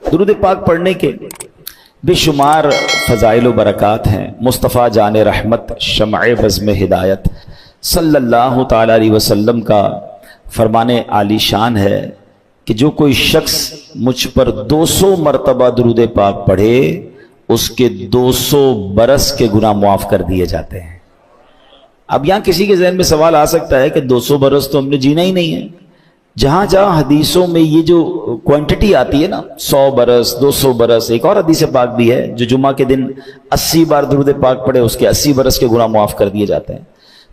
درود پاک پڑھنے کے بے شمار فضائل و برکات ہیں۔ مصطفیٰ جان رحمت شمع بزم ہدایت صلی اللہ تعالی علیہ وسلم کا فرمان عالی شان ہے کہ جو کوئی شخص مجھ پر 200 مرتبہ درود پاک پڑھے اس کے 200 برس کے گناہ معاف کر دیے جاتے ہیں۔ اب یہاں کسی کے ذہن میں سوال آ سکتا ہے کہ 200 برس تو ہم نے جینا ہی نہیں ہے۔ جہاں جہاں حدیثوں میں یہ جو کوانٹٹی آتی ہے نا 100 برس 200 برس، ایک اور حدیث پاک بھی ہے جو جمعہ کے دن 80 بار درود پاک پڑھے اس کے 80 برس کے گناہ معاف کر دیے جاتے ہیں۔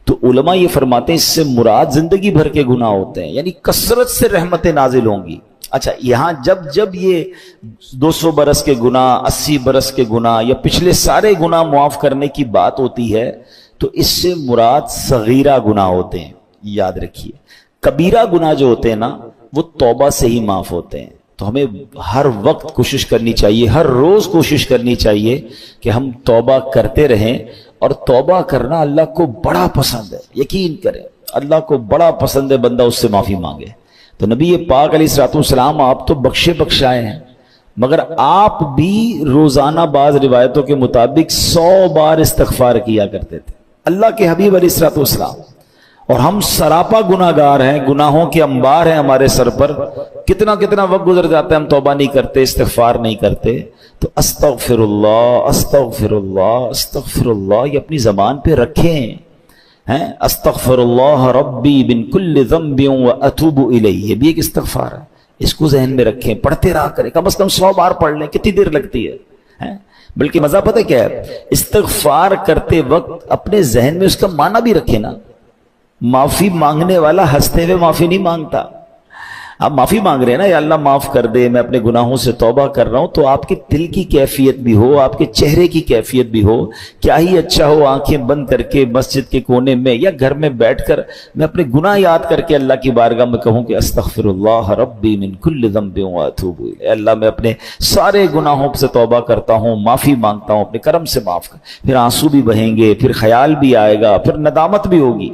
تو علماء یہ فرماتے ہیں اس سے مراد زندگی بھر کے گناہ ہوتے ہیں، یعنی کثرت سے رحمتیں نازل ہوں گی۔ اچھا، یہاں جب یہ 200 برس کے گناہ 80 برس کے گناہ یا پچھلے سارے گناہ معاف کرنے کی بات ہوتی ہے تو اس سے مراد صغیرہ گناہ ہوتے ہیں۔ یاد رکھیے کبیرہ گناہ جو ہوتے ہیں نا وہ توبہ سے ہی معاف ہوتے ہیں۔ تو ہمیں ہر وقت کوشش کرنی چاہیے، ہر روز کوشش کرنی چاہیے کہ ہم توبہ کرتے رہیں، اور توبہ کرنا اللہ کو بڑا پسند ہے۔ یقین کریں اللہ کو بڑا پسند ہے بندہ اس سے معافی مانگے۔ تو نبی پاک علیہ الصلوۃ والسلام آپ تو بخشے بخشائے ہیں، مگر آپ بھی روزانہ بعض روایتوں کے مطابق 100 بار استغفار کیا کرتے تھے، اللہ کے حبیب علیہ الصلوۃ والسلام۔ اور ہم سراپا گناہ گار ہیں، گناہوں کے انبار ہیں ہمارے سر پر، کتنا وقت گزر جاتا ہے ہم توبہ نہیں کرتے، استغفار نہیں کرتے۔ تو استغفر اللہ استغفر اللہ استغفر اللہ یہ اپنی زبان پہ رکھیں ہیں۔ استغفر اللہ ربی من کل ذنب واتوب الیہ، یہ بھی ایک استغفار ہے، اس کو ذہن میں رکھیں، پڑھتے رہا کریں، کم از کم 100 بار پڑھ لیں، کتنی دیر لگتی ہے۔ بلکہ مزہ پتہ کیا ہے، استغفار کرتے وقت اپنے ذہن میں اس کا معنی بھی رکھیں نا۔ معافی مانگنے والا ہنستے ہوئے معافی نہیں مانگتا۔ آپ معافی مانگ رہے ہیں نا، یا اللہ معاف کر دے، میں اپنے گناہوں سے توبہ کر رہا ہوں، تو آپ کے دل کی کیفیت بھی ہو، آپ کے چہرے کی کیفیت بھی ہو۔ کیا ہی اچھا ہو آنکھیں بند کر کے مسجد کے کونے میں یا گھر میں بیٹھ کر میں اپنے گناہ یاد کر کے اللہ کی بارگاہ میں کہوں کہ استغفر اللہ ربی من کل ذنب واتوب الیہ، اے اللہ میں اپنے سارے گناہوں سے توبہ کرتا ہوں، معافی مانگتا ہوں، اپنے کرم سے معاف کر۔ پھر آنسو بھی بہیں گے، پھر خیال بھی آئے گا، پھر ندامت بھی ہوگی،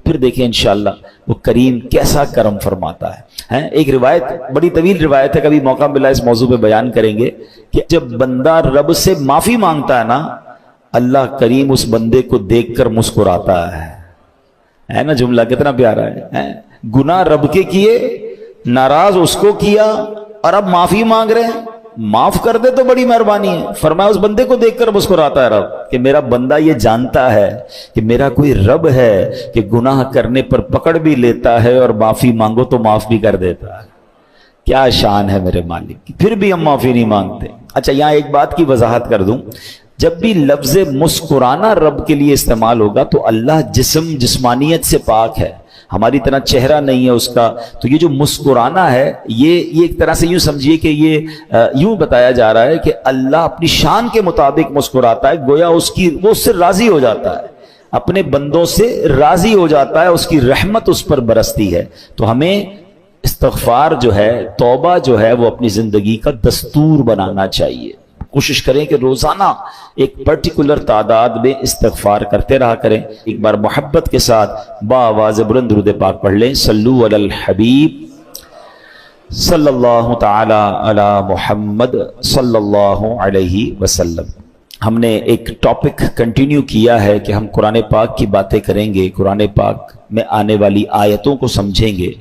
پھر دیکھیں انشاءاللہ وہ کریم کیسا کرم فرماتا ہے۔ ایک روایت بڑی طویل روایت ہے، کبھی موقع ملا اس موضوع پہ بیان کریں گے کہ جب بندہ رب سے معافی مانگتا ہے نا، اللہ کریم اس بندے کو دیکھ کر مسکراتا ہے نا۔ جملہ کتنا پیارا ہے۔ گناہ رب کے کیے، ناراض اس کو کیا، اور اب معافی مانگ رہے ہیں، معاف کر دے تو بڑی مہربانی ہے۔ فرمایا اس بندے کو دیکھ کر مسکراتا ہے رب کہ میرا بندہ یہ جانتا ہے کہ میرا کوئی رب ہے کہ گناہ کرنے پر پکڑ بھی لیتا ہے اور معافی مانگو تو معاف بھی کر دیتا ہے۔ کیا شان ہے میرے مالک کی، پھر بھی ہم معافی نہیں مانگتے۔ اچھا، یہاں ایک بات کی وضاحت کر دوں، جب بھی لفظ مسکرانا رب کے لیے استعمال ہوگا تو اللہ جسمانیت سے پاک ہے، ہماری طرح چہرہ نہیں ہے اس کا۔ تو یہ جو مسکرانا ہے یہ ایک طرح سے یوں سمجھیے کہ یہ یوں بتایا جا رہا ہے کہ اللہ اپنی شان کے مطابق مسکراتا ہے، گویا وہ اس سے راضی ہو جاتا ہے، اپنے بندوں سے راضی ہو جاتا ہے، اس کی رحمت اس پر برستی ہے۔ تو ہمیں استغفار جو ہے، توبہ جو ہے، وہ اپنی زندگی کا دستور بنانا چاہیے۔ کوشش کریں کہ روزانہ ایک پرٹیکولر تعداد میں استغفار کرتے رہا کریں۔ ایک بار محبت کے ساتھ بآواز بلند درود پاک پڑھ لیں، صلو علی الحبیب صلی اللہ تعالی علی محمد صلی اللہ علیہ وسلم۔ ہم نے ایک ٹاپک کنٹینیو کیا ہے کہ ہم قرآن پاک کی باتیں کریں گے، قرآن پاک میں آنے والی آیتوں کو سمجھیں گے،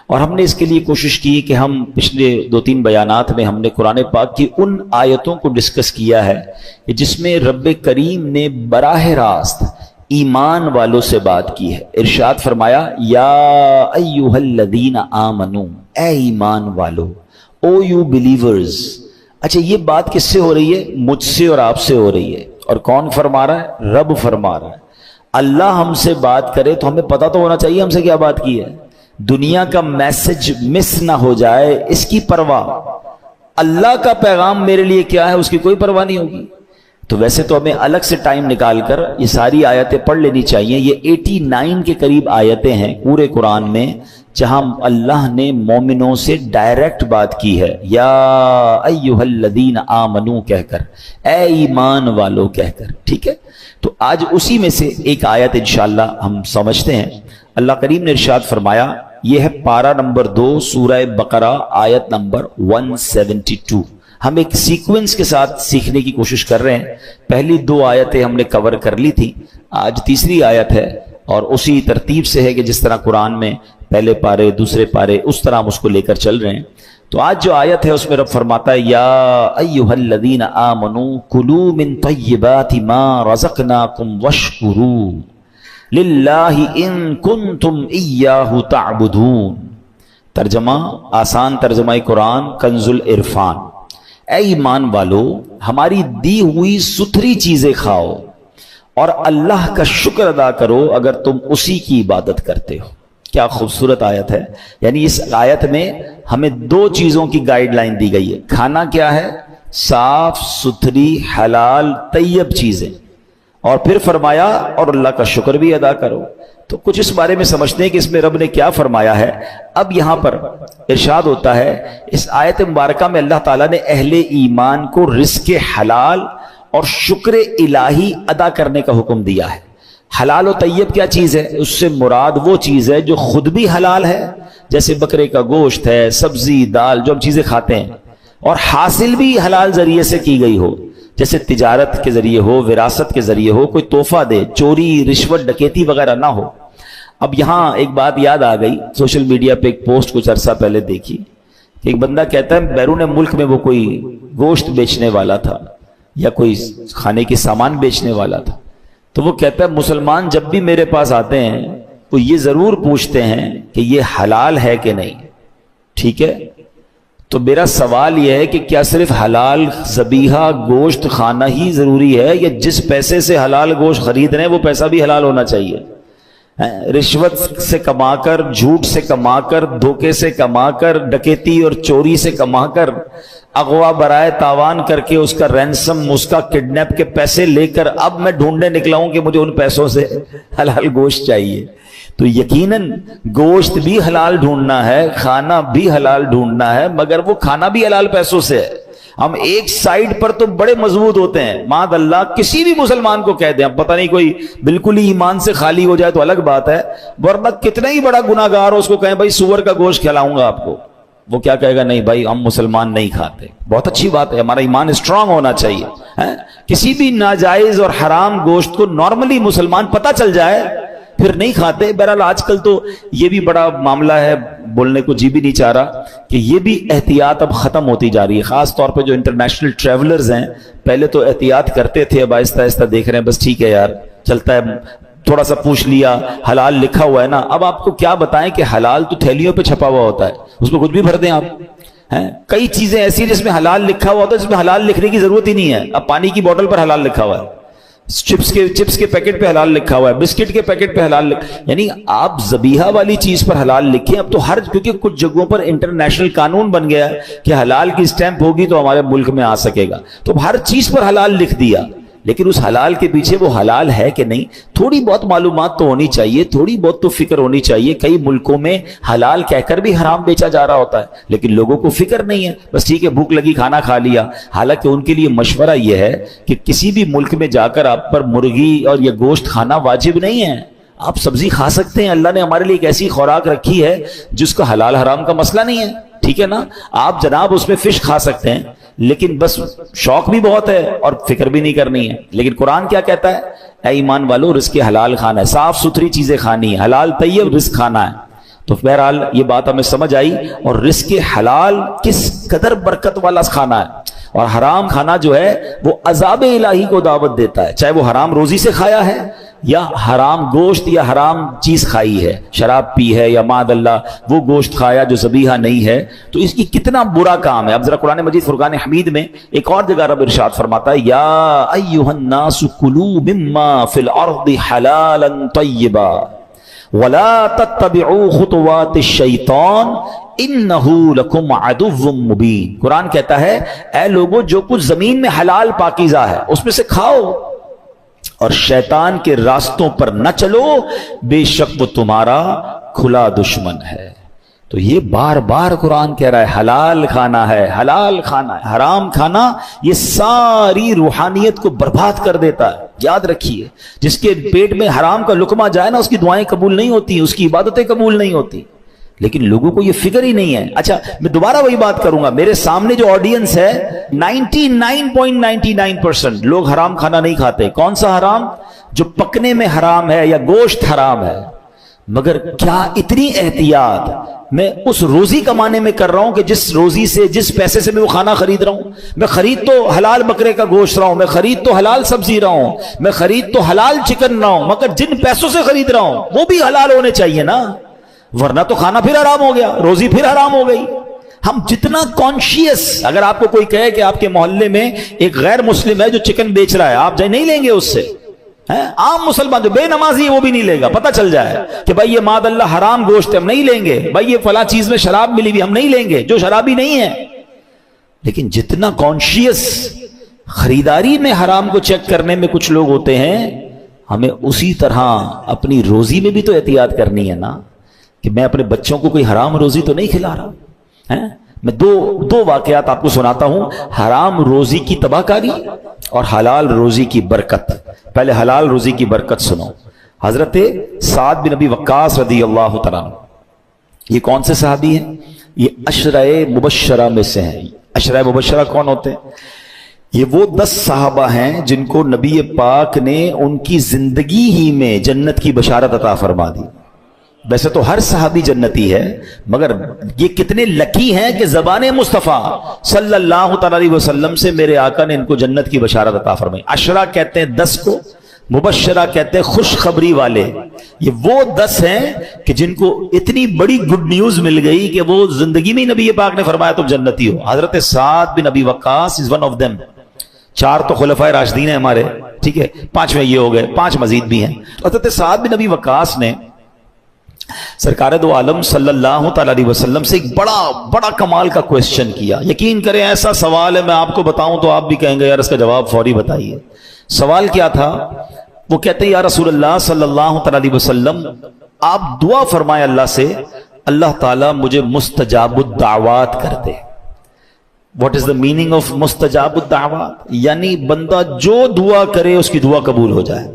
اور ہم نے اس کے لیے کوشش کی کہ ہم پچھلے 2-3 بیانات میں ہم نے قرآن پاک کی ان آیتوں کو ڈسکس کیا ہے کہ جس میں رب کریم نے براہ راست ایمان والوں سے بات کی ہے۔ ارشاد فرمایا یا ایھا الذین آمنو، اے ایمان والو، او یو بلیورز۔ اچھا، یہ بات کس سے ہو رہی ہے؟ مجھ سے اور آپ سے ہو رہی ہے۔ اور کون فرما رہا ہے؟ رب فرما رہا ہے۔ اللہ ہم سے بات کرے تو ہمیں پتہ تو ہونا چاہیے ہم سے کیا بات کی ہے، دنیا کا میسج مس نہ ہو جائے اس کی پرواہ، اللہ کا پیغام میرے لیے کیا ہے اس کی کوئی پرواہ نہیں ہوگی۔ تو ویسے تو ہمیں الگ سے ٹائم نکال کر یہ ساری آیتیں پڑھ لینی چاہیے۔ یہ 89 کے قریب آیتیں ہیں پورے قرآن میں جہاں اللہ نے مومنوں سے ڈائریکٹ بات کی ہے، یا ایھا الذین آمنو کہہ کر، اے ایمان والو کہہ کر، ٹھیک ہے۔ تو آج اسی میں سے ایک آیت انشاءاللہ ہم سمجھتے ہیں۔ اللہ کریم نے ارشاد فرمایا، یہ ہے پارہ نمبر 2 سورہ بقرہ آیت نمبر 172۔ ہم ایک سیکوینس کے ساتھ سیکھنے کی کوشش کر رہے ہیں. پہلی 2 آیتیں ہم نے کور کر لی تھی, آج تیسری آیت ہے, اور اسی ترتیب سے ہے کہ جس طرح قرآن میں پہلے پارے دوسرے پارے اس طرح ہم اس کو لے کر چل رہے ہیں. تو آج جو آیت ہے اس میں رب فرماتا ہے یا ایھا الذین آمنوا کلوا من طیبات ما رزقناکم واشکروا للہ ان کنتم ایاہ تعبدون. ترجمہ, آسان ترجمہ قرآن کنز العرفان. اے ایمان والو, ہماری دی ہوئی ستھری چیزیں کھاؤ اور اللہ کا شکر ادا کرو اگر تم اسی کی عبادت کرتے ہو. کیا خوبصورت آیت ہے. یعنی اس آیت میں ہمیں 2 چیزوں کی گائیڈ لائن دی گئی ہے. کھانا کیا ہے؟ صاف ستھری حلال طیب چیزیں, اور پھر فرمایا اور اللہ کا شکر بھی ادا کرو. تو کچھ اس بارے میں سمجھتے ہیں کہ اس میں رب نے کیا فرمایا ہے. اب یہاں پر ارشاد ہوتا ہے اس آیت مبارکہ میں اللہ تعالیٰ نے اہل ایمان کو رزق حلال اور شکر الہی ادا کرنے کا حکم دیا ہے. حلال و طیب کیا چیز ہے؟ اس سے مراد وہ چیز ہے جو خود بھی حلال ہے, جیسے بکرے کا گوشت ہے, سبزی دال جو ہم چیزیں کھاتے ہیں, اور حاصل بھی حلال ذریعے سے کی گئی ہو, جیسے تجارت کے ذریعے ہو, وراثت کے ذریعے ہو, کوئی تحفہ دے, چوری رشوت ڈکیتی وغیرہ نہ ہو. اب یہاں ایک بات یاد آ گئی, سوشل میڈیا پہ ایک پوسٹ کچھ عرصہ پہلے دیکھی کہ ایک بندہ کہتا ہے بیرون ملک میں وہ کوئی گوشت بیچنے والا تھا یا کوئی کھانے کے سامان بیچنے والا تھا, تو وہ کہتا ہے مسلمان جب بھی میرے پاس آتے ہیں وہ یہ ضرور پوچھتے ہیں کہ یہ حلال ہے کہ نہیں. ٹھیک ہے, تو میرا سوال یہ ہے کہ کیا صرف حلال ذبیحہ گوشت کھانا ہی ضروری ہے, یا جس پیسے سے حلال گوشت خرید رہے ہیں وہ پیسہ بھی حلال ہونا چاہیے؟ رشوت سے کما کر, جھوٹ سے کما کر, دھوکے سے کما کر, ڈکیتی اور چوری سے کما کر, اغوا برائے تاوان کر کے اس کا رینسم, اس کا کڈنیپ کے پیسے لے کر اب میں ڈھونڈنے نکلا ہوں کہ مجھے ان پیسوں سے حلال گوشت چاہیے. تو یقیناً گوشت بھی حلال ڈھونڈنا ہے, کھانا بھی حلال ڈھونڈنا ہے, مگر وہ کھانا بھی حلال پیسوں سے ہے. ہم ایک سائیڈ پر تو بڑے مضبوط ہوتے ہیں, معاذ اللہ کسی بھی مسلمان کو کہہ دیں, اب پتہ نہیں کوئی بالکل ہی ایمان سے خالی ہو جائے تو الگ بات ہے, ورنہ کتنا ہی بڑا گناہ گار ہو اس کو کہیں بھائی سور کا گوشت کھلاؤں گا آپ کو, وہ کیا کہے گا؟ نہیں بھائی ہم مسلمان نہیں کھاتے. بہت اچھی بات ہے, ہمارا ایمان اسٹرانگ ہونا چاہیے. کسی بھی ناجائز اور حرام گوشت کو نارملی مسلمان پتہ چل جائے پھر نہیں کھاتے. بہرحال آج کل تو یہ بھی بڑا معاملہ ہے, بولنے کو جی بھی نہیں چاہ رہا کہ یہ بھی احتیاط اب ختم ہوتی جا رہی ہے, خاص طور پہ جو انٹرنیشنل ٹریولرز ہیں. پہلے تو احتیاط کرتے تھے, اب آہستہ آہستہ دیکھ رہے ہیں بس ٹھیک ہے یار چلتا ہے, تھوڑا سا پوچھ لیا حلال لکھا ہوا ہے نا. اب آپ کو کیا بتائیں کہ حلال تو تھیلیوں پہ چھپا ہوا ہوتا ہے, اس میں کچھ بھی بھر دیں آپ. کئی چیزیں ایسی ہیں جس میں حلال لکھا ہوا ہوتا ہے, جس میں حلال لکھنے کی ضرورت ہی نہیں ہے. اب پانی کی بوتل پر حلال لکھا ہوا ہے, چپس کے پیکٹ پہ حلال لکھا ہوا ہے, بسکٹ کے پیکٹ پہ حلال یعنی آپ ذبیحہ والی چیز پر حلال لکھیں. اب تو کیونکہ کچھ جگہوں پر انٹرنیشنل قانون بن گیا ہے کہ حلال کی اسٹیمپ ہوگی تو ہمارے ملک میں آ سکے گا, تو ہر چیز پر حلال لکھ دیا. لیکن اس حلال کے پیچھے وہ حلال ہے کہ نہیں, تھوڑی بہت معلومات تو ہونی چاہیے, تھوڑی بہت تو فکر ہونی چاہیے. کئی ملکوں میں حلال کہہ کر بھی حرام بیچا جا رہا ہوتا ہے, لیکن لوگوں کو فکر نہیں ہے, بس ٹھیک ہے بھوک لگی کھانا کھا لیا. حالانکہ ان کے لیے مشورہ یہ ہے کہ کسی بھی ملک میں جا کر آپ پر مرغی اور یہ گوشت کھانا واجب نہیں ہے. آپ سبزی کھا سکتے ہیں, اللہ نے ہمارے لیے ایک ایسی خوراک رکھی ہے جس کا حلال حرام کا مسئلہ نہیں ہے. ٹھیک ہے نا, آپ جناب اس میں فش کھا سکتے ہیں, لیکن بس شوق بھی بہت ہے اور فکر بھی نہیں کرنی ہے. لیکن قرآن کیا کہتا ہے؟ اے ایمان والو رزق حلال کھانا ہے, صاف ستھری چیزیں کھانی ہے, حلال طیب رزق کھانا ہے. تو بہرحال یہ بات ہمیں سمجھ آئی, اور رزق حلال کس قدر برکت والا کھانا ہے, اور حرام کھانا جو ہے وہ عذاب الہی کو دعوت دیتا ہے, چاہے وہ حرام روزی سے کھایا ہے یا حرام گوشت یا حرام چیز کھائی ہے, شراب پی ہے یا معاذ اللہ وہ گوشت کھایا جو ذبیحہ نہیں ہے, تو اس کی کتنا برا کام ہے. اب ذرا قرآن مجید فرقان حمید میں ایک اور جگہ رب ارشاد فرماتا ہے یا ایھا الناس کلوا مما فی الارض حلالا طیبا ولا تتبعوا خطوات الشیطان انہ لکم عدو مبین. قرآن کہتا ہے اے لوگو جو کچھ زمین میں حلال پاکیزہ ہے اس میں سے کھاؤ, اور شیطان کے راستوں پر نہ چلو, بے شک وہ تمہارا کھلا دشمن ہے. تو یہ بار بار قرآن کہہ رہا ہے حلال کھانا ہے, حلال کھانا ہے. حرام کھانا یہ ساری روحانیت کو برباد کر دیتا ہے. یاد رکھیے جس کے پیٹ میں حرام کا لقمہ جائے نا اس کی دعائیں قبول نہیں ہوتی, اس کی عبادتیں قبول نہیں ہوتی. لیکن لوگوں کو یہ فکر ہی نہیں ہے. اچھا میں دوبارہ وہی بات کروں گا, میرے سامنے جو آڈینس ہے 99.99% لوگ حرام کھانا نہیں کھاتے. کون سا حرام؟ جو پکنے میں حرام ہے یا گوشت حرام ہے. مگر کیا اتنی احتیاط میں اس روزی کمانے میں کر رہا ہوں کہ جس روزی سے، جس پیسے سے میں وہ کھانا خرید رہا ہوں؟ میں خرید تو حلال بکرے کا گوشت رہا ہوں، میں خرید تو حلال سبزی رہا ہوں، میں خرید تو حلال چکن رہا ہوں، مگر جن پیسوں سے خرید رہا ہوں وہ بھی حلال ہونے چاہیے نا، ورنہ تو کھانا پھر حرام ہو گیا، روزی پھر حرام ہو گئی. ہم جتنا کانشیس، اگر آپ کو کوئی کہے کہ آپ کے محلے میں ایک غیر مسلم ہے جو چکن بیچ رہا ہے، آپ جائے نہیں لیں گے اس سے. عام مسلمان جو بے نمازی ہے وہ بھی نہیں لے گا. پتہ چل جائے کہ بھائی یہ ماد اللہ حرام گوشت ہے، ہم نہیں لیں گے. بھائی یہ فلاں چیز میں شراب ملی ہوئی، ہم نہیں لیں گے، جو شرابی نہیں ہے. لیکن جتنا کانشیس خریداری میں حرام کو چیک کرنے میں کچھ لوگ ہوتے ہیں، ہمیں اسی طرح اپنی روزی میں بھی تو احتیاط کرنی ہے نا، کہ میں اپنے بچوں کو کوئی حرام روزی تو نہیں کھلا رہا. میں دو واقعات آپ کو سناتا ہوں، حرام روزی کی تباہ کاری اور حلال روزی کی برکت. پہلے حلال روزی کی برکت سنو. حضرت سعد بن ابی وقاص رضی اللہ تعالیٰ عنہ، یہ کون سے صحابی ہیں؟ یہ عشرہ مبشرہ میں سے ہیں. عشرہ مبشرہ کون ہوتے ہیں؟ یہ وہ 10 صحابہ ہیں جن کو نبی پاک نے ان کی زندگی ہی میں جنت کی بشارت عطا فرما دی. ویسے تو ہر صحابی جنتی ہے، مگر یہ کتنے لکی ہیں کہ زبان مصطفیٰ صلی اللہ تعالی علیہ وسلم سے میرے آقا نے ان کو جنت کی بشارت عطا فرمائی. عشرہ کہتے ہیں 10 کو، مبشرہ کہتے ہیں خوشخبری والے. یہ وہ 10 ہیں کہ جن کو اتنی بڑی گڈ نیوز مل گئی کہ وہ زندگی میں نبی پاک نے فرمایا تم جنتی ہو. حضرت سعد بن ابی وقاص از ون آف دیم. 4 تو خلفائے راشدین ہیں ہمارے، ٹھیک ہے، 5ویں یہ ہو گئے، 5 مزید بھی ہیں. حضرت سعد بن ابی وقاص نے سرکار دو عالم صلی اللہ تعالی علیہ وسلم سے ایک بڑا کمال کا کویسچن کیا. یقین کریں ایسا سوال ہے، میں آپ کو بتاؤں تو آپ بھی کہیں گے یار اس کا جواب فوری بتائیے. سوال کیا تھا؟ وہ کہتے ہیں یا رسول اللہ صلی اللہ تعالی علیہ وسلم، آپ دعا فرمائے اللہ سے، اللہ تعالیٰ مجھے مستجاب الدعوات کر دے. What is the meaning of مستجاب الدعوات؟ یعنی بندہ جو دعا کرے اس کی دعا قبول ہو جائے.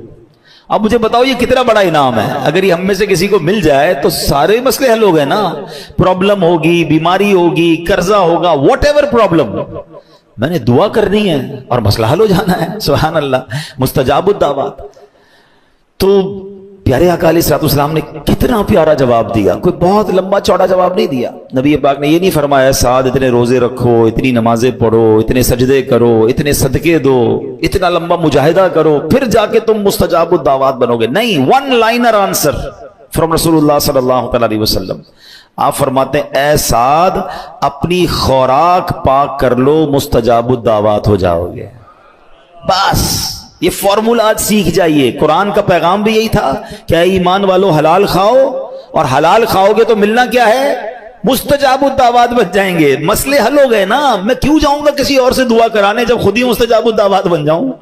اب مجھے بتاؤ یہ کتنا بڑا انعام ہے. اگر یہ ہم میں سے کسی کو مل جائے تو سارے مسئلے حل ہو گئے نا. پرابلم ہوگی، بیماری ہوگی، قرضہ ہوگا، واٹ ایور پرابلم، میں نے دعا کرنی ہے اور مسئلہ حل ہو جانا ہے. سبحان اللہ، مستجاب الدعوات. تو پیارے آقا علیہ الصلوۃ والسلام نے کتنا پیارا جواب دیا. کوئی بہت لمبا چوڑا جواب نہیں دیا. نبی پاک نے یہ نہیں فرمایا سعد اتنے روزے رکھو، اتنی نمازیں پڑھو، اتنے سجدے کرو، اتنے صدقے دو، اتنا لمبا مجاہدہ کرو، پھر جا کے تم مستجاب الدعوات بنو گے. نہیں، ون لائنر آنسر فرام رسول اللہ صلی اللہ تعالی علیہ وسلم. آپ فرماتے ہیں اے سعد اپنی خوراک پاک کر لو، مستجاب الدعوات ہو جاؤ گے. بس یہ فارمولہ آج سیکھ جائیے. قرآن کا پیغام بھی یہی تھا کہ اے ایمان والو حلال کھاؤ، اور حلال کھاؤ گے تو ملنا کیا ہے؟ مستجاب الدعوات بن جائیں گے. مسئلے حل ہو گئے نا. میں کیوں جاؤں گا کسی اور سے دعا کرانے جب خود ہی مستجاب الدعوات بن جاؤں؟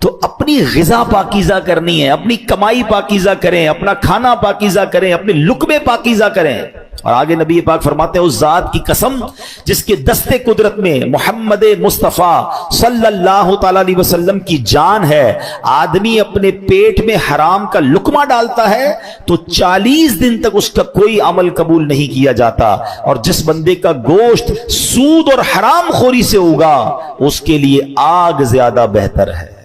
تو اپنی غذا پاکیزہ کرنی ہے، اپنی کمائی پاکیزہ کریں، اپنا کھانا پاکیزہ کریں، اپنے لقمے پاکیزہ کریں. اور آگے نبی پاک فرماتے ہیں اس ذات کی قسم جس کے دستے قدرت میں محمد مصطفیٰ صلی اللہ تعالی علیہ وسلم کی جان ہے، آدمی اپنے پیٹ میں حرام کا لقمہ ڈالتا ہے تو 40 دن تک اس کا کوئی عمل قبول نہیں کیا جاتا. اور جس بندے کا گوشت سود اور حرام خوری سے ہوگا اس کے لیے آگ زیادہ بہتر ہے.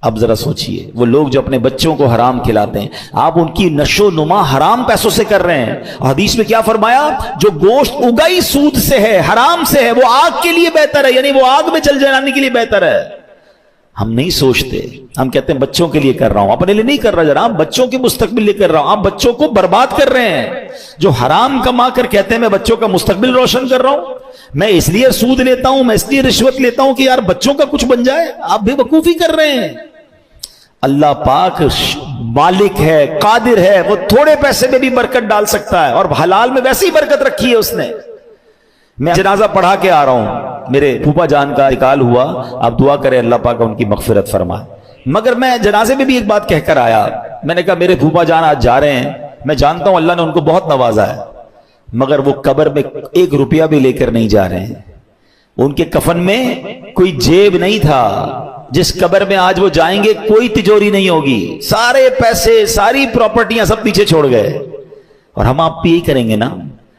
اب ذرا سوچئے، وہ لوگ جو اپنے بچوں کو حرام کھلاتے ہیں، آپ ان کی نشو نما حرام پیسوں سے کر رہے ہیں. حدیث میں کیا فرمایا؟ جو گوشت اگائی سود سے ہے، حرام سے ہے، وہ آگ کے لیے بہتر ہے، یعنی وہ آگ میں چل جانے کے لیے بہتر ہے. ہم نہیں سوچتے، ہم کہتے ہیں بچوں کے لیے کر رہا ہوں، اپنے لیے نہیں کر رہا جناب، بچوں کے مستقبل لیے کر رہا ہوں. آپ بچوں کو برباد کر رہے ہیں. جو حرام کما کر کہتے ہیں میں بچوں کا مستقبل روشن کر رہا ہوں، میں اس لیے سود لیتا ہوں، میں اس لیے رشوت لیتا ہوں کہ یار بچوں کا کچھ بن جائے، آپ بے وقوفی کر رہے ہیں. اللہ پاک مالک ہے، قادر ہے، وہ تھوڑے پیسے میں بھی برکت ڈال سکتا ہے، اور حلال میں ویسے ہی برکت رکھی ہے اس نے. میں جنازہ پڑھا کے آ رہا ہوں، میرے پھوپھا جان کا انتقال ہوا، آپ دعا کریں اللہ پاک ان کی مغفرت فرمائے. مگر میں جنازے میں بھی ایک بات کہہ کر آیا. میں نے کہا میرے پھوپھا جان آج جا رہے ہیں، میں جانتا ہوں اللہ نے ان کو بہت نوازا ہے، مگر وہ قبر میں 1 روپیہ بھی لے کر نہیں جا رہے ہیں. ان کے کفن میں کوئی جیب نہیں تھا. جس قبر میں آج وہ جائیں گے کوئی تجوری نہیں ہوگی، سارے پیسے، ساری پراپرٹیاں سب پیچھے چھوڑ گئے. اور ہم آپ بھی یہی کریں گے نا.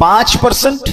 5%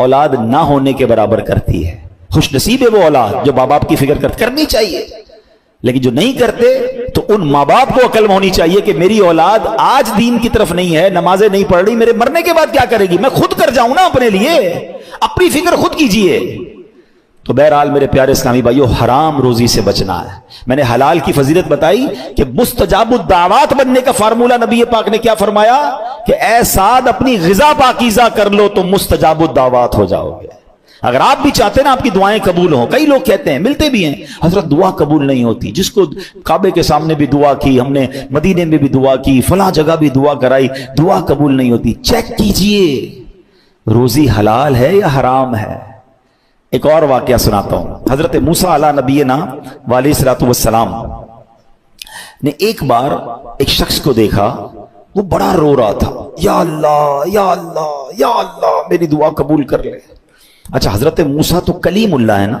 اولاد نہ ہونے کے برابر کرتی ہے. خوش نصیب ہے وہ اولاد جو ماں باپ کی فکر کرنی چاہیے، لیکن جو نہیں کرتے تو ان ماں باپ کو عقل ہونی چاہیے کہ میری اولاد آج دین کی طرف نہیں ہے، نمازیں نہیں پڑھ رہی، میرے مرنے کے بعد کیا کرے گی؟ میں خود کر جاؤں نا اپنے لیے، اپنی فکر خود کیجئے. تو بہرحال میرے پیارے اسلامی بھائیو، حرام روزی سے بچنا ہے. میں نے حلال کی فضیلت بتائی کہ مستجاب الدعوات بننے کا فارمولہ نبی پاک نے کیا فرمایا کہ اے سعد اپنی غذا پاکیزہ کر لو تو مستجاب الدعوات ہو جاؤ گے. اگر آپ بھی چاہتے ہیں نا آپ کی دعائیں قبول ہوں. کئی لوگ کہتے ہیں، ملتے بھی ہیں، حضرت دعا قبول نہیں ہوتی. جس کو کعبے کے سامنے بھی دعا کی ہم نے، مدینے میں بھی دعا کی، فلاں جگہ بھی دعا کرائی، دعا قبول نہیں ہوتی. چیک کیجئے روزی حلال ہے یا حرام ہے. ایک اور واقعہ سناتا ہوں. حضرت موسیٰ علیہ نبینا علیہ الصلوۃ والسلام نے ایک بار ایک شخص کو دیکھا، وہ بڑا رو رہا تھا، یا اللہ یا اللہ یا اللہ میری دعا قبول کر لے. اچھا، حضرت موسیٰ تو کلیم اللہ ہے نا،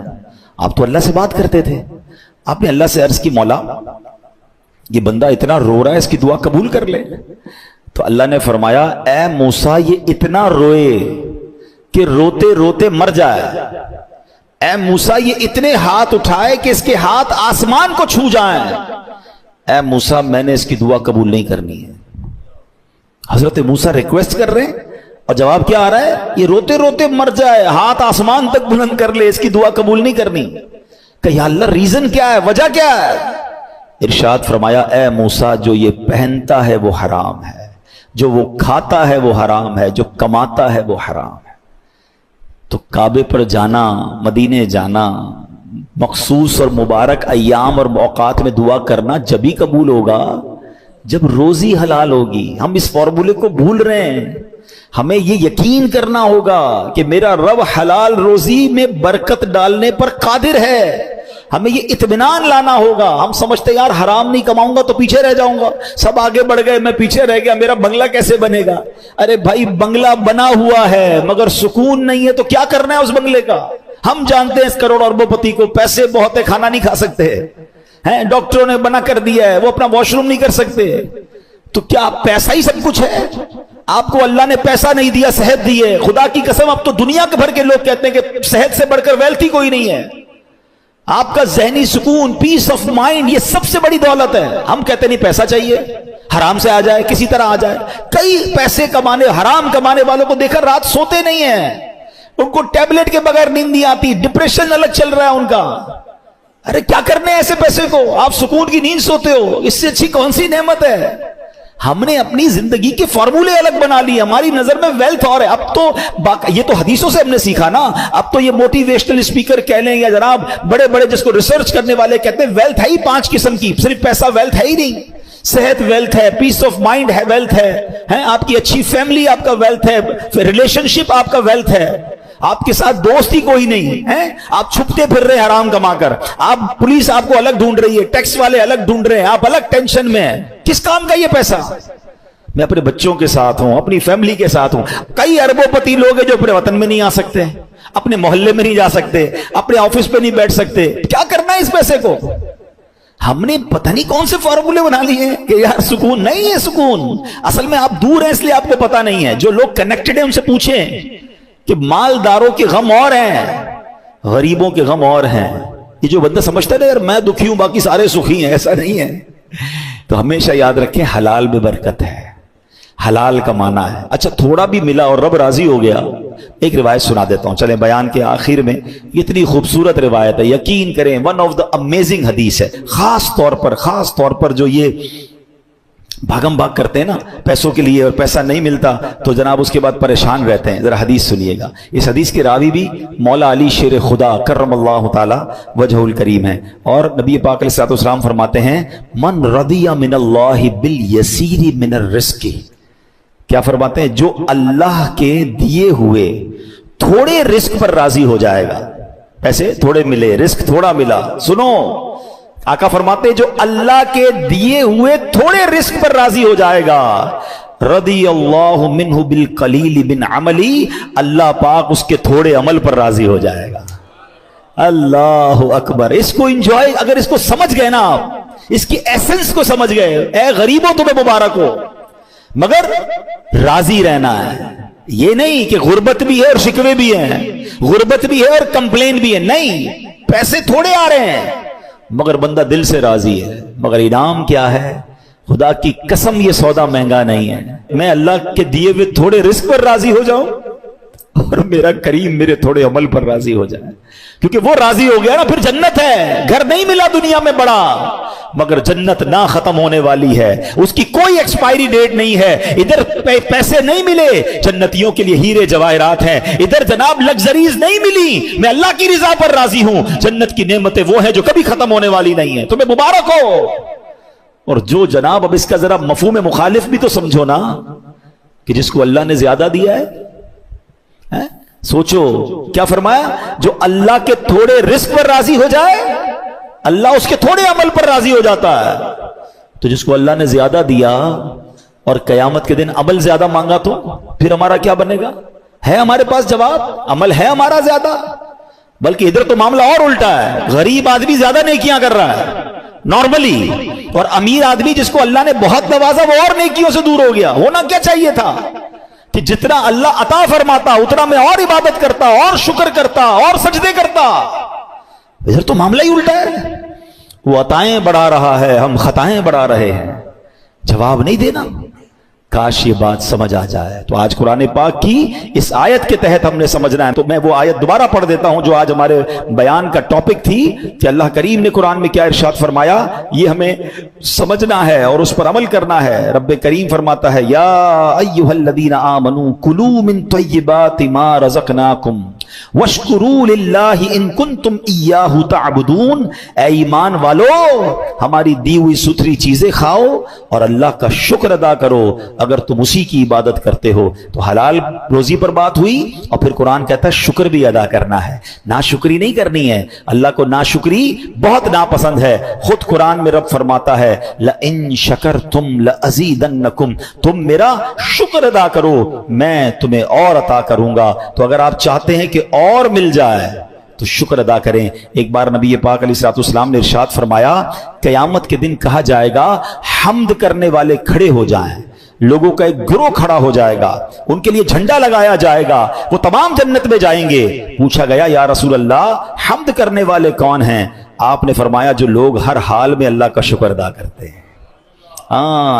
آپ تو اللہ سے بات کرتے تھے. آپ نے اللہ سے عرض کی، مولا یہ بندہ اتنا رو رہا ہے، اس کی دعا قبول کر لے. تو اللہ نے فرمایا، اے موسیٰ یہ اتنا روئے کہ روتے روتے مر جائے. اے موسیٰ یہ اتنے ہاتھ اٹھائے کہ اس کے ہاتھ آسمان کو چھو جائیں. اے موسیٰ میں نے اس کی دعا قبول نہیں کرنی ہے. حضرت موسیٰ ریکویسٹ کر رہے ہیں اور جواب کیا آ رہا ہے؟ یہ روتے روتے مر جائے، ہاتھ آسمان تک بلند کر لے، اس کی دعا قبول نہیں کرنی. کہ یا اللہ ریزن کیا ہے، وجہ کیا ہے؟ ارشاد فرمایا، اے موسیٰ جو یہ پہنتا ہے وہ حرام ہے، جو وہ کھاتا ہے وہ حرام ہے، جو کماتا ہے وہ حرام ہے. تو کعبے پر جانا، مدینے جانا، مخصوص اور مبارک ایام اور اوقات میں دعا کرنا جبھی قبول ہوگا جب روزی حلال ہوگی. ہم اس فارمولے کو بھول رہے ہیں. ہمیں یہ یقین کرنا ہوگا کہ میرا رب حلال روزی میں برکت ڈالنے پر قادر ہے. ہمیں یہ اطمینان لانا ہوگا. ہم سمجھتے یار حرام نہیں کماؤں گا تو پیچھے رہ جاؤں گا، سب آگے بڑھ گئے میں پیچھے رہ گیا، میرا بنگلہ کیسے بنے گا؟ ارے بھائی بنگلہ بنا ہوا ہے مگر سکون نہیں ہے، تو کیا کرنا ہے اس بنگلے کا؟ ہم جانتے ہیں اس کروڑ اربوں پتی کو، پیسے بہت ہے، کھانا نہیں کھا سکتے ہیں، ڈاکٹروں نے منع کر دیا ہے، وہ اپنا واش روم نہیں کر سکتے. تو کیا پیسہ ہی سب کچھ ہے؟ آپ کو اللہ نے پیسہ نہیں دیا، صحت دی ہے. خدا کی قسم اب تو دنیا کے بھر کے لوگ کہتے ہیں کہ صحت سے بڑھ کر ویلتھ ہی کوئی نہیں ہے. آپ کا ذہنی سکون، پیس آف مائنڈ، یہ سب سے بڑی دولت ہے. ہم کہتے نہیں پیسہ چاہیے، حرام سے آ جائے، کسی طرح آ جائے. کئی پیسے کمانے، حرام کمانے والوں کو دیکھا رات سوتے نہیں ہیں، ان کو ٹیبلٹ کے بغیر نیند نہیں آتی، ڈپریشن الگ چل رہا ہے ان کا. ارے کیا کرنے ایسے پیسے کو؟ آپ سکون کی نیند سوتے ہو، اس سے اچھی کون سی نعمت ہے؟ ہم نے اپنی زندگی کے فارمولے الگ بنا لیے. ہماری نظر میں ویلتھ اور ہے. اب تو یہ تو حدیثوں سے ہم نے سیکھا نا. اب تو یہ موٹیویشنل اسپیکر کہہ لیں یا جناب بڑے بڑے جس کو ریسرچ کرنے والے کہتے ہیں ویلتھ ہے ہی 5 قسم کی. صرف پیسہ ویلتھ ہے ہی نہیں. صحت ویلتھ ہے، پیس آف مائنڈ ہے ویلتھ ہے، آپ کی اچھی فیملی آپ کا ویلتھ ہے، ریلیشن شپ آپ کا ویلتھ ہے. آپ کے ساتھ دوست ہی کوئی نہیں ہے، آپ چھپتے پھر رہے حرام کما کر، آپ پولیس آپ کو الگ ڈھونڈ رہی ہے، ٹیکس والے الگ ڈھونڈ رہے ہیں، آپ الگ ٹینشن میں ہیں. کس کام کا یہ پیسہ؟ میں اپنے بچوں کے ساتھ ہوں، اپنی فیملی کے ساتھ ہوں. کئی اربوں پتی لوگ ہیں جو اپنے وطن میں نہیں آ سکتے، اپنے محلے میں نہیں جا سکتے، اپنے آفس پہ نہیں بیٹھ سکتے. کیا کرنا ہے اس پیسے کو؟ ہم نے پتہ نہیں کون سے فارمولے بنا لیے ہیں کہ یار سکون نہیں ہے. سکون اصل میں آپ دور ہیں اس لیے آپ کو پتہ نہیں ہے. جو لوگ کنیکٹڈ ہیں ان سے پوچھیں کہ مالداروں کے غم اور ہیں، غریبوں کے غم اور ہیں. یہ جو بندہ سمجھتا ہے نا یار میں دکھی ہوں باقی سارے سکھی ہیں، ایسا نہیں ہے. تو ہمیشہ یاد رکھیں حلال میں برکت ہے، حلال کمانا ہے. اچھا تھوڑا بھی ملا اور رب راضی ہو گیا. ایک روایت سنا دیتا ہوں چلیں بیان کے آخر میں. اتنی خوبصورت روایت ہے، یقین کریں ون آف دا امیزنگ حدیث ہے. خاص طور پر جو یہ بھاگم بھاگ کرتے ہیں نا پیسوں کے لیے اور پیسہ نہیں ملتا تو جناب اس کے بعد پریشان رہتے ہیں. ذرا حدیث سنیے گا. اس حدیث کے راوی بھی مولا علی شیر خدا کرم اللہ تعالی وجہ الکریم ہے. اور نبی پاک علیہ الصلوۃ والسلام فرماتے ہیں من رضی من اللہ بالیسیر من الرزق. کیا فرماتے ہیں؟ جو اللہ کے دیے ہوئے تھوڑے رزق پر راضی ہو جائے گا. پیسے تھوڑے ملے، رزق تھوڑا ملا. سنو آقا فرماتے ہیں جو اللہ کے دیے ہوئے تھوڑے رزق پر راضی ہو جائے گا، رضی اللہ منہ بالقلیل من عملی، اللہ پاک اس کے تھوڑے عمل پر راضی ہو جائے گا. اللہ اکبر. اس کو انجوائے، اگر اس کو سمجھ گئے نا آپ، اس کی ایسنس کو سمجھ گئے، اے غریبوں تمہیں مبارک ہو، مگر راضی رہنا ہے. یہ نہیں کہ غربت بھی ہے اور شکوے بھی ہیں، غربت بھی ہے اور کمپلین بھی ہے، نہیں، پیسے تھوڑے آ رہے ہیں مگر بندہ دل سے راضی ہے۔ مگر انعام کیا ہے؟ خدا کی قسم یہ سودا مہنگا نہیں ہے، میں اللہ کے دیے ہوئے تھوڑے رزق پر راضی ہو جاؤں اور میرا کریم میرے تھوڑے عمل پر راضی ہو جائے، کیونکہ وہ راضی ہو گیا نا، پھر جنت ہے۔ گھر نہیں ملا دنیا میں بڑا، مگر جنت نہ ختم ہونے والی ہے، اس کی کوئی ایکسپائری ڈیٹ نہیں ہے۔ ادھر پیسے نہیں ملے، جنتیوں کے لیے ہیرے جواہرات ہیں۔ ادھر جناب لگزریز نہیں ملی، میں اللہ کی رضا پر راضی ہوں۔ جنت کی نعمتیں وہ ہیں جو کبھی ختم ہونے والی نہیں ہیں، تمہیں مبارک ہو۔ اور جو جناب اب اس کا ذرا مفہوم مخالف بھی تو سمجھو نا، کہ جس کو اللہ نے زیادہ دیا ہے، سوچو کیا فرمایا، جو اللہ کے تھوڑے رزق پر راضی ہو جائے اللہ اس کے تھوڑے عمل پر راضی ہو جاتا ہے۔ تو جس کو اللہ نے زیادہ دیا اور قیامت کے دن عمل زیادہ مانگا تو پھر ہمارا کیا بنے گا؟ ہے ہمارے پاس جواب؟ عمل ہے ہمارا زیادہ؟ بلکہ ادھر تو معاملہ اور الٹا ہے، غریب آدمی زیادہ نیکیاں کر رہا ہے نارملی، اور امیر آدمی جس کو اللہ نے بہت نوازا وہ اور نیکیوں سے دور ہو گیا۔ ہونا کیا چاہیے تھا کہ جتنا اللہ عطا فرماتا اتنا میں اور عبادت کرتا، اور شکر کرتا، اور سجدے کرتا۔ ادھر تو معاملہ ہی الٹا ہے، وہ عطائیں بڑھا رہا ہے، ہم خطائیں بڑھا رہے ہیں، جواب نہیں دینا۔ کاش یہ بات سمجھ آ جائے۔ تو آج قرآن پاک کی اس آیت کے تحت ہم نے سمجھنا ہے، تو میں وہ آیت دوبارہ پڑھ دیتا ہوں جو آج ہمارے بیان کا ٹاپک تھی، کہ اللہ کریم نے قرآن میں کیا ارشاد فرمایا، یہ ہمیں سمجھنا ہے اور اس پر عمل کرنا ہے۔ رب کریم فرماتا ہے، یا ایھا الذین آمنوا کلوا من طیبات ما رزقناکم واشکروا للہ ان کنتم ایاہ تعبدون۔ اے ایمان والو، ہماری دی ہوئی ستھری چیزیں کھاؤ اور اللہ کا شکر ادا کرو اگر تم اسی کی عبادت کرتے ہو۔ تو حلال روزی پر بات ہوئی، اور پھر قرآن کہتا ہے شکر بھی ادا کرنا ہے، ناشکری نہیں کرنی ہے۔ اللہ کو ناشکری بہت ناپسند ہے۔ خود قرآن میں رب فرماتا ہے، لَإِن شَكَرْتُمْ لَأَزِيدَنَّكُمْ، تم میرا شکر ادا کرو میں تمہیں اور عطا کروں گا۔ تو اگر آپ چاہتے ہیں کہ اور مل جائے تو شکر ادا کریں۔ ایک بار نبی پاک علیہ الصلوۃ والسلام نے ارشاد فرمایا، قیامت کے دن کہا جائے گا حمد کرنے والے کھڑے ہو جائیں، لوگوں کا ایک گروہ کھڑا ہو جائے گا، ان کے لیے جھنڈا لگایا جائے گا، وہ تمام جنت میں جائیں گے۔ پوچھا گیا، یا رسول اللہ حمد کرنے والے کون ہیں؟ آپ نے فرمایا، جو لوگ ہر حال میں اللہ کا شکر ادا کرتے ہیں۔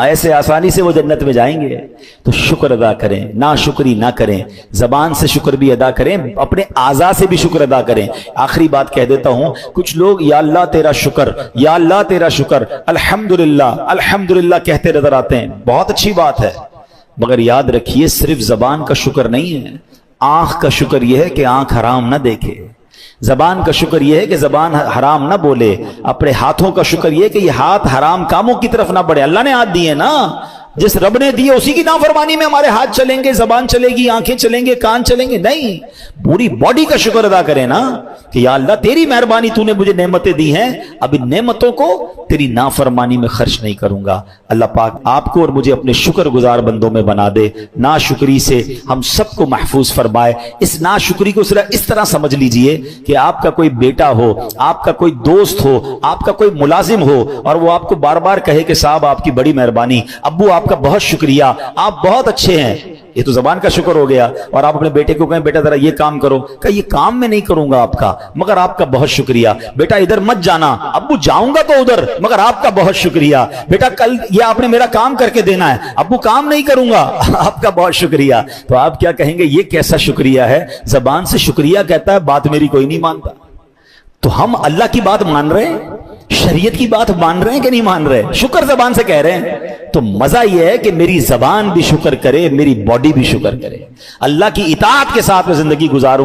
ایسے آسانی سے وہ جنت میں جائیں گے۔ تو شکر ادا کریں، ناشکری نہ کریں، زبان سے شکر بھی ادا کریں، اپنے اعضاء سے بھی شکر ادا کریں۔ آخری بات کہہ دیتا ہوں، کچھ لوگ یا اللہ تیرا شکر، یا اللہ تیرا شکر، الحمدللہ الحمدللہ کہتے نظر آتے ہیں، بہت اچھی بات ہے، مگر یاد رکھیے صرف زبان کا شکر نہیں ہے، آنکھ کا شکر یہ ہے کہ آنکھ حرام نہ دیکھے، زبان کا شکر یہ ہے کہ زبان حرام نہ بولے، اپنے ہاتھوں کا شکر یہ ہے کہ یہ ہاتھ حرام کاموں کی طرف نہ بڑھے۔ اللہ نے ہاتھ دیے نا، جس رب نے دیے اسی کی نافرمانی میں ہمارے ہاتھ چلیں گے، زبان چلے گی، آنکھیں چلیں گے، کان چلیں گے؟ نہیں، پوری باڈی کا شکر ادا کریں نا، کہ یا اللہ تیری مہربانی، تو نے مجھے نعمتیں دی ہیں، اب ان نعمتوں کو تیری نافرمانی میں خرچ نہیں کروں گا۔ اللہ پاک آپ کو اور مجھے اپنے شکر گزار بندوں میں بنا دے، ناشکری سے ہم سب کو محفوظ فرمائے۔ اس ناشکری کو صرف اس طرح سمجھ لیجئے کہ آپ کا کوئی بیٹا ہو، آپ کا کوئی دوست ہو، آپ کا کوئی ملازم ہو، اور وہ آپ کو بار بار کہے کہ صاحب آپ کی بڑی مہربانی، ابو آپ کا بہت شکریہ، آپ بہت اچھے ہیں، یہ تو زبان کا شکر ہو گیا۔ اور آپ اپنے بیٹے کو کہیں بیٹا ذرا یہ کام کرو، کہ یہ کام میں نہیں کروں گا آپ کا، مگر آپ کا بہت شکریہ۔ بیٹا ادھر مت جانا، ابو جاؤں گا تو ادھر، مگر آپ کا بہت شکریہ۔ بیٹا کل یہ آپ نے میرا کام کر کے دینا ہے، ابو کام نہیں کروں گا، آپ کا بہت شکریہ۔ تو آپ کیا کہیں گے، یہ کیسا شکریہ ہے؟ زبان سے شکریہ کہتا ہے، بات میری کوئی نہیں مانتا۔ تو ہم اللہ کی بات مان رہے ہیں، شریعت کی بات مان رہے ہیں کہ نہیں مان رہے؟ شکر زبان سے کہہ رہے ہیں۔ تو مزہ یہ ہے کہ میری زبان بھی شکر کرے، میری باڈی بھی شکر کرے، اللہ کی اطاعت کے ساتھ میں زندگی گزاروں۔